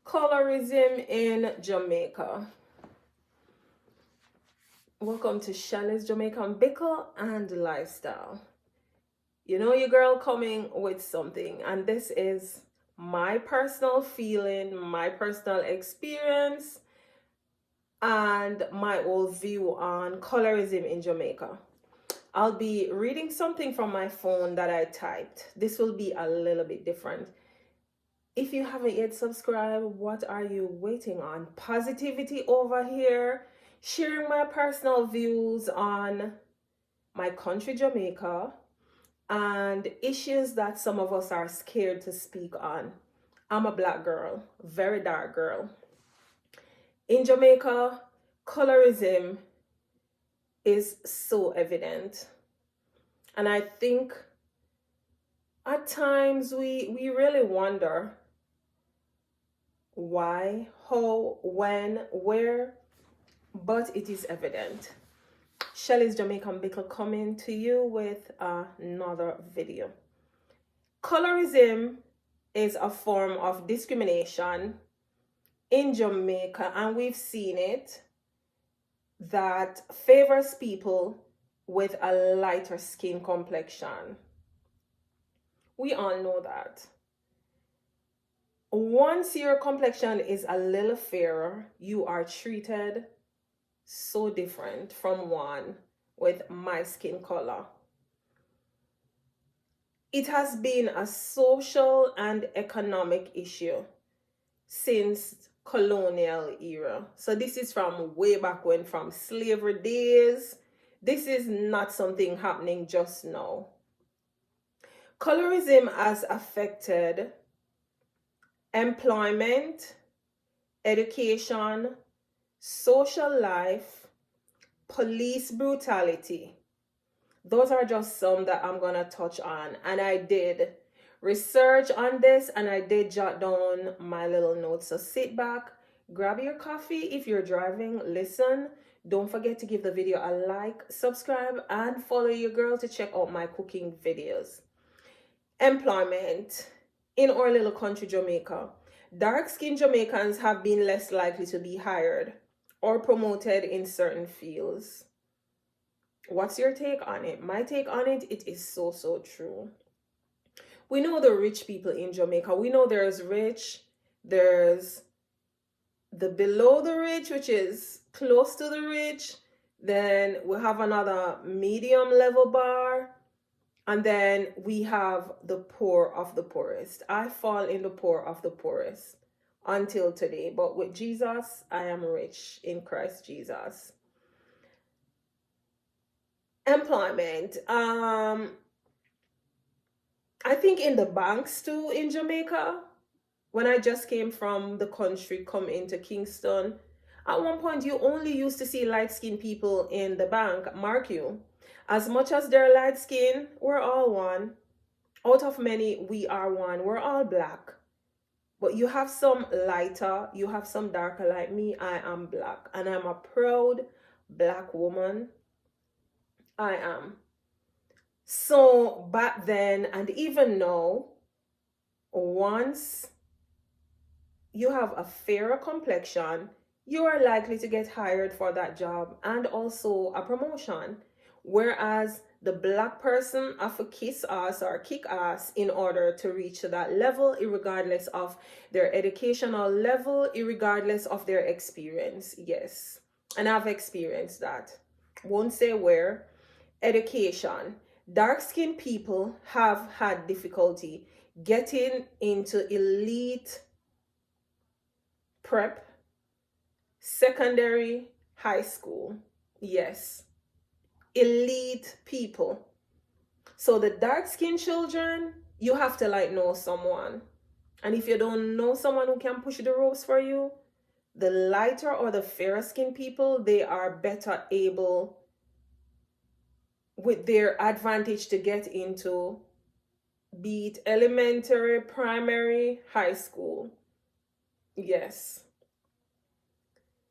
Colorism in Jamaica. Welcome to Shelley's Jamaican Bickle and Lifestyle. You know your girl coming with something, and this is my personal feeling, my personal experience, and my old view on colorism in Jamaica. I'll be reading something from my phone that I typed. This will be a little bit different. If you haven't yet subscribed, what are you waiting on? Positivity over here, sharing my personal views on my country, Jamaica, and issues that some of us are scared to speak on. I'm a black girl, very dark girl. In Jamaica, colorism is so evident. And I think at times we really wonder why, how, when, where, but it is evident. Shelley's Jamaican Bickle coming to you with another video. Colorism is a form of discrimination in Jamaica, and we've seen it, that favors people with a lighter skin complexion. We all know that. Once your complexion is a little fairer, you are treated so different from one with my skin color. It has been a social and economic issue since colonial era. So this is from way back when, from slavery days. This is not something happening just now. Colorism has affected employment, education, social life, police brutality. Those are just some that I'm going to touch on. And I did research on this and I did jot down my little notes. So sit back, grab your coffee if you're driving, listen. Don't forget to give the video a like, subscribe, and follow your girl to check out my cooking videos. Employment. In our little country, Jamaica, dark-skinned Jamaicans have been less likely to be hired or promoted in certain fields. What's your take on it? My take on it, it is so true. We know the rich people in Jamaica. We know there's rich, there's the below the rich, which is close to the rich. Then we have another medium level bar. And then we have the poor of the poorest. I fall in the poor of the poorest until today. But with Jesus, I am rich in Christ Jesus. Employment. I think in the banks too in Jamaica, when I just came from the country, come into Kingston, at one point you only used to see light-skinned people in the bank. Mark you. As much as they're light skin, we're all one. Out of many, we are one. We're all black. But you have some lighter, you have some darker like me. I am black. And I'm a proud black woman. I am. So back then, and even now, once you have a fairer complexion, you are likely to get hired for that job and also a promotion. Whereas the black person have to kiss ass or kick ass in order to reach that level, irregardless of their educational level, irregardless of their experience. Yes, and I've experienced that. Won't say where. Education. Dark-skinned people have had difficulty getting into elite prep, secondary, high school. Yes. Elite people. So the dark-skinned children, you have to know someone. And if you don't know someone who can push the ropes for you, the lighter or the fairer skinned people, they are better able with their advantage to get into, be it elementary, primary, high school. Yes.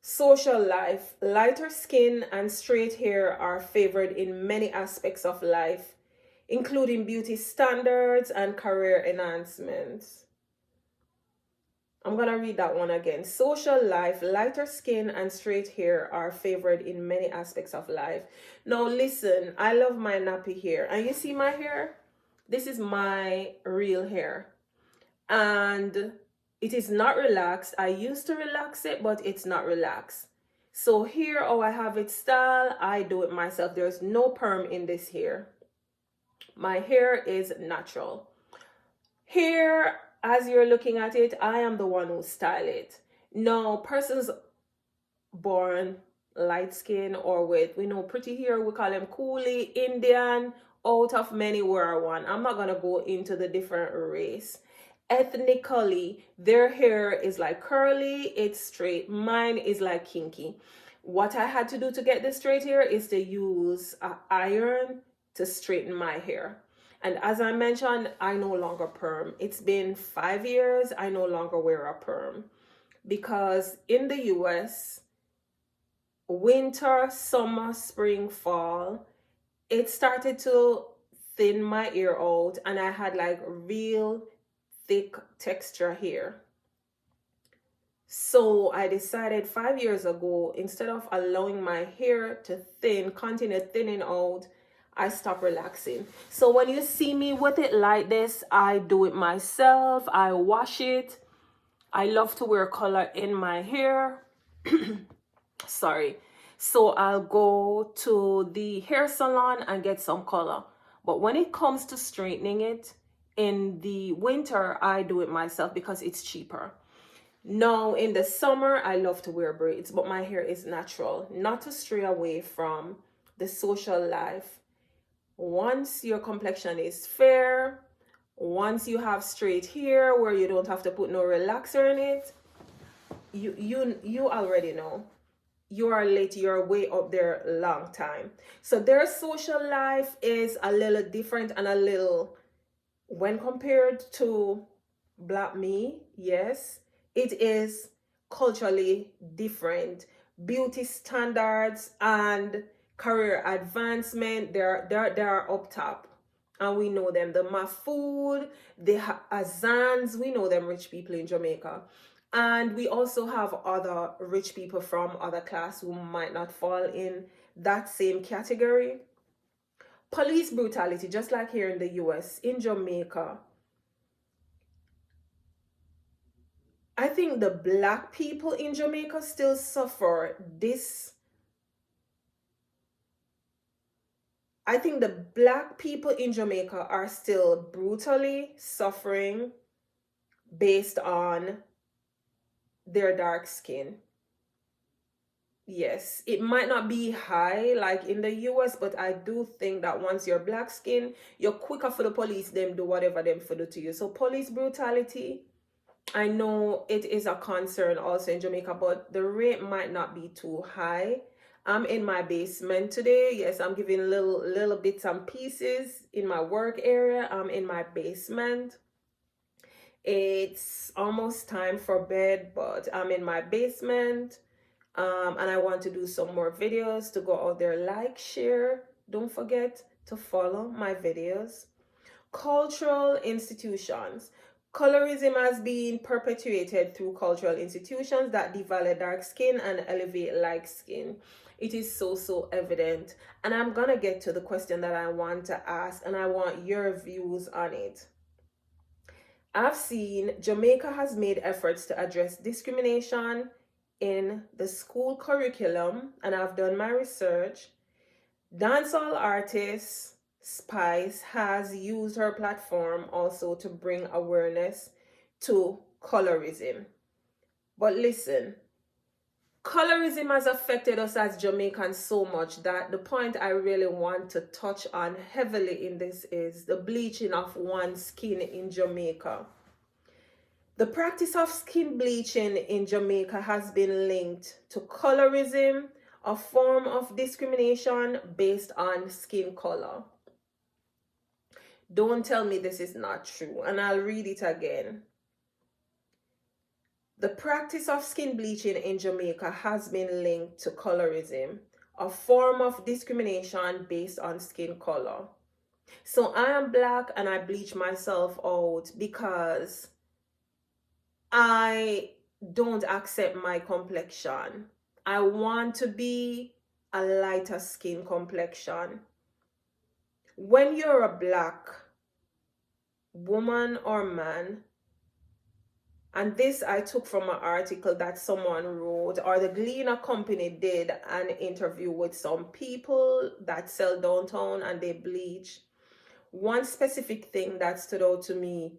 Social life. Lighter skin and straight hair are favored in many aspects of life, including beauty standards and career enhancements. I'm going to read that one again. Social life, lighter skin and straight hair are favored in many aspects of life. Now, listen, I love my nappy hair. And you see my hair? This is my real hair. And it is not relaxed. I used to relax it, but it's not relaxed. So here, oh, I have it styled. I do it myself. There's no perm in this hair. My hair is natural. Here, as you're looking at it, I am the one who style it. Now, persons born light skin or with, we know, pretty hair, we call them coolie, Indian, out of many wear one. I'm not gonna go into the different race. Ethnically, their hair is like curly, it's straight. Mine is like kinky. What I had to do to get this straight hair is to use an iron to straighten my hair. And as I mentioned, I no longer perm. It's been 5 years, I no longer wear a perm. Because in the US, winter, summer, spring, fall, it started to thin my ear out and I had like real thick texture hair. So I decided 5 years ago, instead of allowing my hair to continue thinning out, I stopped relaxing. So when you see me with it like this, I do it myself. I wash it. I love to wear color in my hair. Sorry. So I'll go to the hair salon and get some color. But when it comes to straightening it, in the winter, I do it myself because it's cheaper. Now, in the summer, I love to wear braids, but my hair is natural. Not to stray away from the social life. Once your complexion is fair, once you have straight hair where you don't have to put no relaxer in it, you already know. You are late, you're way up there a long time. So their social life is a little different and a little, when compared to Black me, yes, it is culturally different. Beauty standards and career advancement, they're up top. And we know them. The Mafood, the Azans, we know them rich people in Jamaica. And we also have other rich people from other class who might not fall in that same category. Police brutality, just like here in the US, in Jamaica, I think the Black people in Jamaica still suffer this. I think the Black people in Jamaica are still brutally suffering based on their dark skin. Yes, it might not be high like in the US, but I do think that once you're black skin, you're quicker for the police, them do whatever them for do to you. So police brutality, I know it is a concern also in Jamaica, but the rate might not be too high. I'm in my basement today. Yes, I'm giving little bits and pieces in my work area. I'm in my basement. It's almost time for bed, but I'm in my basement. And I want to do some more videos to go out there, like, share. Don't forget to follow my videos. Cultural institutions. Colorism has been perpetuated through cultural institutions that devalue dark skin and elevate light skin. It is so evident. And I'm going to get to the question that I want to ask, and I want your views on it. I've seen Jamaica has made efforts to address discrimination in the school curriculum, and I've done my research. Dancehall artist Spice has used her platform also to bring awareness to colorism. But listen, colorism has affected us as Jamaicans so much that the point I really want to touch on heavily in this is the bleaching of one's skin in Jamaica. The practice of skin bleaching in Jamaica has been linked to colorism, a form of discrimination based on skin color. Don't tell me this is not true, and I'll read it again. The practice of skin bleaching in Jamaica has been linked to colorism, a form of discrimination based on skin color. So I am black and I bleach myself out because I don't accept my complexion. I want to be a lighter skin complexion. When you're a black woman or man, and this I took from an article that someone wrote, or the Gleaner Company did an interview with some people that sell downtown and they bleach. One specific thing that stood out to me,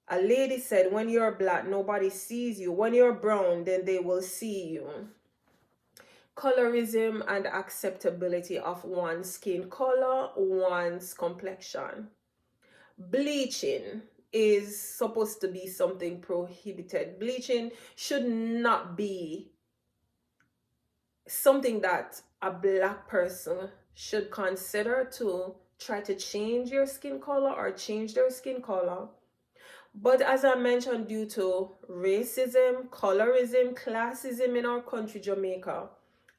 a lady said, when you're black, nobody sees you. When you're brown, then they will see you. Colorism and acceptability of one's skin color, one's complexion. Bleaching is supposed to be something prohibited. Bleaching should not be something that a black person should consider to try to change your skin color or change their skin color. But as I mentioned, due to racism, colorism, classism in our country, Jamaica,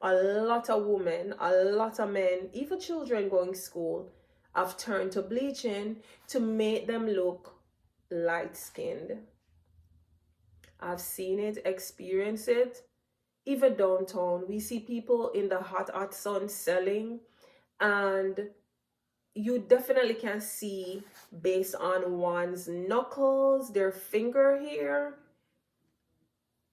a lot of women, a lot of men, even children going to school have turned to bleaching to make them look light-skinned. I've seen it, experienced it. Even downtown, we see people in the hot sun selling, and you definitely can see based on one's knuckles, their finger hair,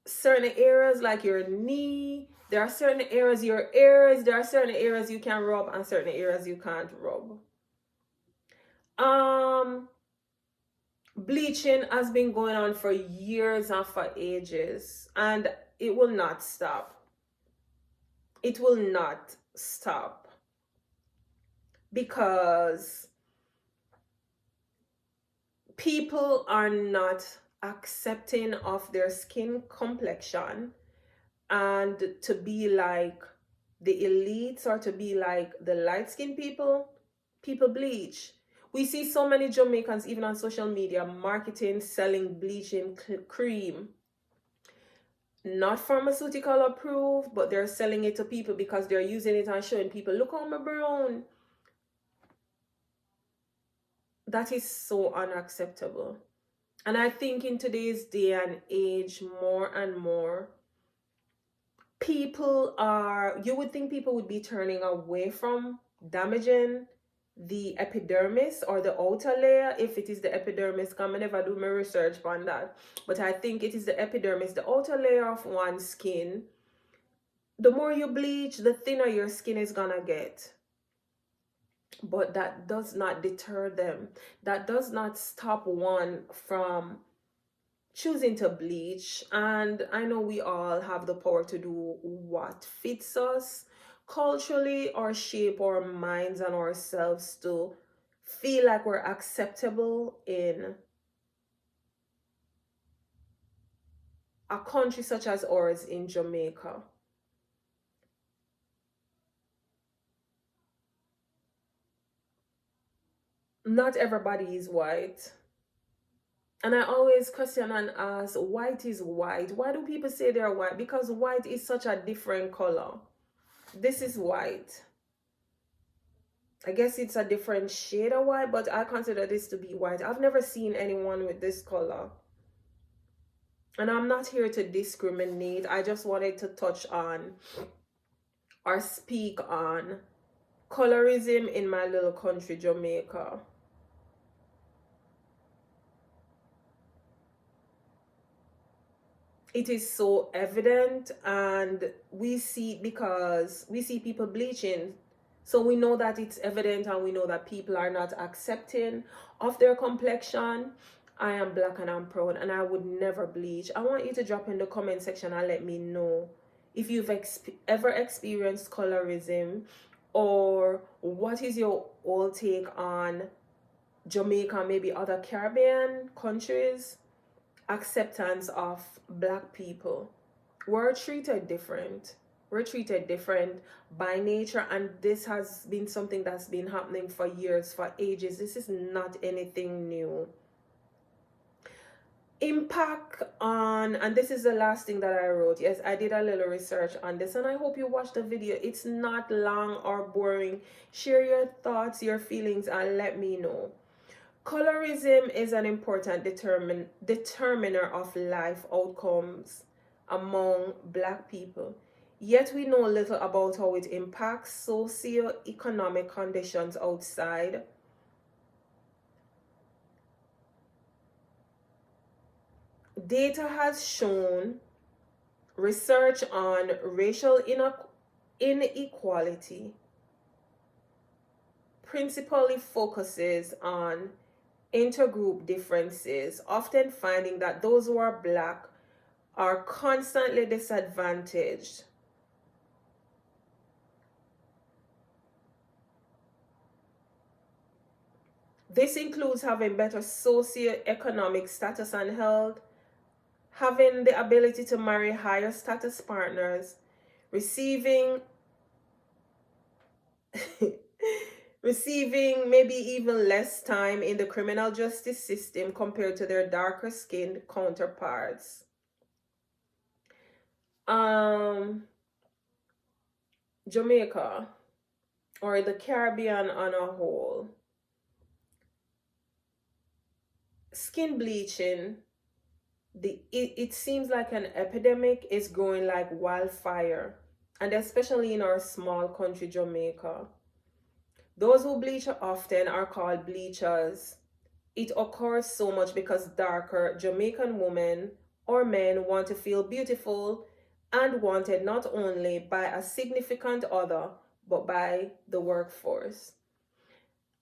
certain areas like your knee. There are certain areas, your ears, there are certain areas you can rub and certain areas you can't rub. Bleaching has been going on for years and for ages, and it will not stop. It will not stop because people are not accepting of their skin complexion, and to be like the elites or to be like the light-skinned people bleach. We see so many Jamaicans even on social media marketing, selling bleaching cream. Not pharmaceutical approved, but they're selling it to people because they're using it and showing people, look how I'm brown. That is so unacceptable. And I think in today's day and age, more and more, you would think people would be turning away from damaging the epidermis or the outer layer, if it is the epidermis. I never do my research on that, but I think it is the epidermis, the outer layer of one's skin. The more you bleach, the thinner your skin is gonna get. But that does not deter them. That does not stop one from choosing to bleach. And I know we all have the power to do what fits us culturally, or shape our minds and ourselves to feel like we're acceptable in a country such as ours in Jamaica. Not everybody is white. And I always question and ask, white is white. Why do people say they're white? Because white is such a different color. This is white. I guess it's a different shade of white, but I consider this to be white. I've never seen anyone with this color. And I'm not here to discriminate. I just wanted to touch on or speak on colorism in my little country, Jamaica. It is so evident, and we see, because we see people bleaching, so we know that it's evident, and we know that people are not accepting of their complexion. I am black and I'm proud, and I would never bleach. I want you to drop in the comment section and let me know if you've ever experienced colorism, or what is your whole take on Jamaica, maybe other Caribbean countries, acceptance of black people. We're treated different. We're treated different by nature, and this has been something that's been happening for years, for ages. This is not anything new. Impact on, and this is the last thing that I wrote. Yes, I did a little research on this, and I hope you watch the video. It's not long or boring. Share your thoughts, your feelings, and let me know. Colorism is an important determiner of life outcomes among Black people. Yet we know little about how it impacts socio-economic conditions outside. Data has shown research on racial inequality principally focuses on intergroup differences, often finding that those who are Black are constantly disadvantaged. This includes having better socioeconomic status and health, having the ability to marry higher status partners, receiving receiving maybe even less time in the criminal justice system compared to their darker skinned counterparts. Jamaica, or the Caribbean on a whole, skin bleaching, it seems like an epidemic is growing like wildfire, and especially in our small country, Jamaica. Those who bleach often are called bleachers. It occurs so much because darker Jamaican women or men want to feel beautiful and wanted not only by a significant other, but by the workforce.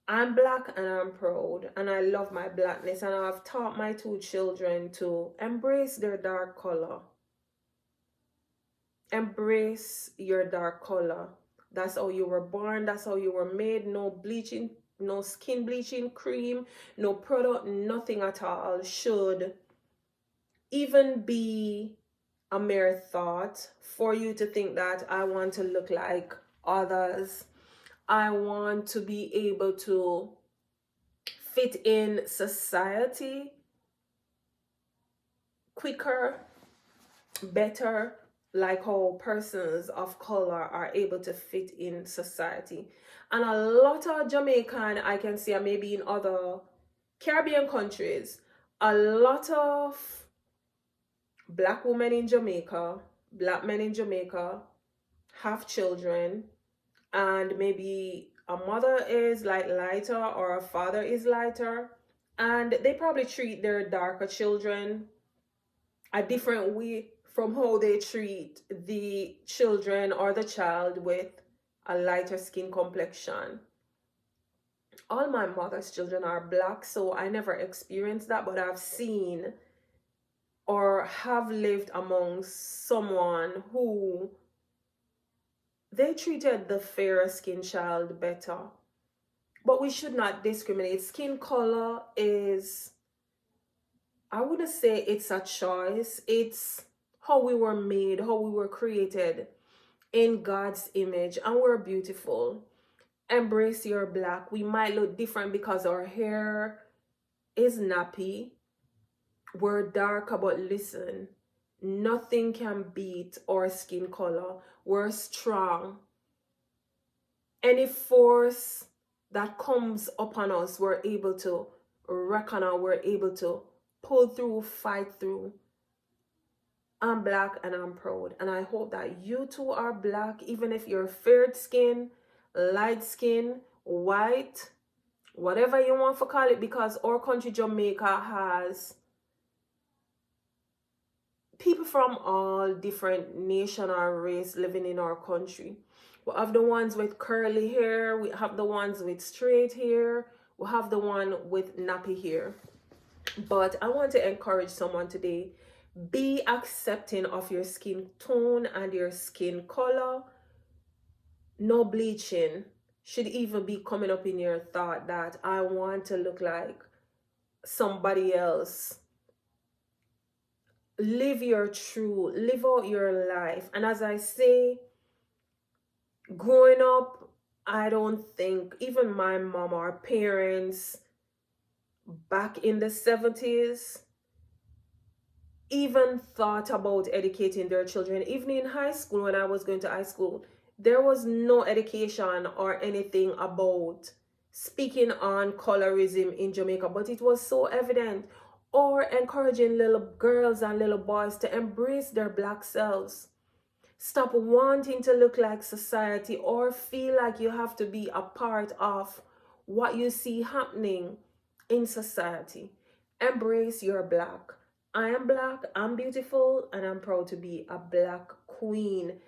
I'm Black and I'm proud, and I love my Blackness, and I've taught my two children to embrace their dark color. Embrace your dark color. That's how you were born, that's how you were made. No bleaching, no skin bleaching cream, no product, nothing at all should even be a mere thought for you to think that I want to look like others. I want to be able to fit in society quicker, better, like how persons of color are able to fit in society. And a lot of Jamaican, I can see, and maybe in other Caribbean countries, a lot of Black women in Jamaica, Black men in Jamaica have children, and maybe a mother is like lighter or a father is lighter, and they probably treat their darker children a different way from how they treat the children or the child with a lighter skin complexion. All my mother's children are Black, so I never experienced that, but I've seen or have lived among someone who they treated the fairer skinned child better. But we should not discriminate. Skin color is, I wouldn't say it's a choice. It's how we were made, how we were created in God's image, and we're beautiful. Embrace your Black. We might look different because our hair is nappy. We're darker, but listen, nothing can beat our skin color. We're strong. Any force that comes upon us, we're able to reckon on, we're able to pull through, fight through. I'm Black and I'm proud. And I hope that you too are Black, even if you're fair skin, light skin, white, whatever you want to call it, because our country, Jamaica, has people from all different nation or race living in our country. We have the ones with curly hair, we have the ones with straight hair, we have the one with nappy hair. But I want to encourage someone today, be accepting of your skin tone and your skin color. No bleaching should even be coming up in your thought that I want to look like somebody else. Live your truth, live out your life. And as I say, growing up, I don't think even my mom or parents back in the 70s even thought about educating their children. Even in high school, when I was going to high school, there was no education or anything about speaking on colorism in Jamaica, but it was so evident. Or encouraging little girls and little boys to embrace their black selves. Stop wanting to look like society or feel like you have to be a part of what you see happening in society. Embrace your black. I am black, I'm beautiful, and I'm proud to be a black queen.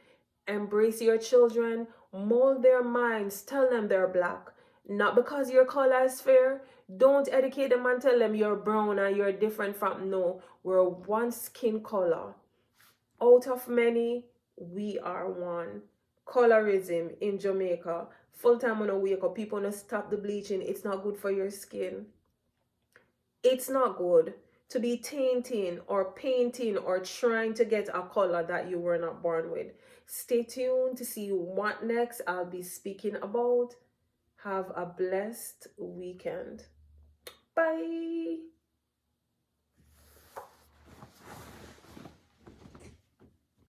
Embrace your children, mold their minds, tell them they're black. Not because your color is fair. Don't educate them and tell them you're brown and you're different from. No, we're one skin color. Out of many, we are one. Colorism in Jamaica. Full time when I wake up, people wanna stop the bleaching. It's not good for your skin. It's not good to be tainting or painting or trying to get a color that you were not born with. Stay tuned to see what next I'll be speaking about. Have a blessed weekend. Bye.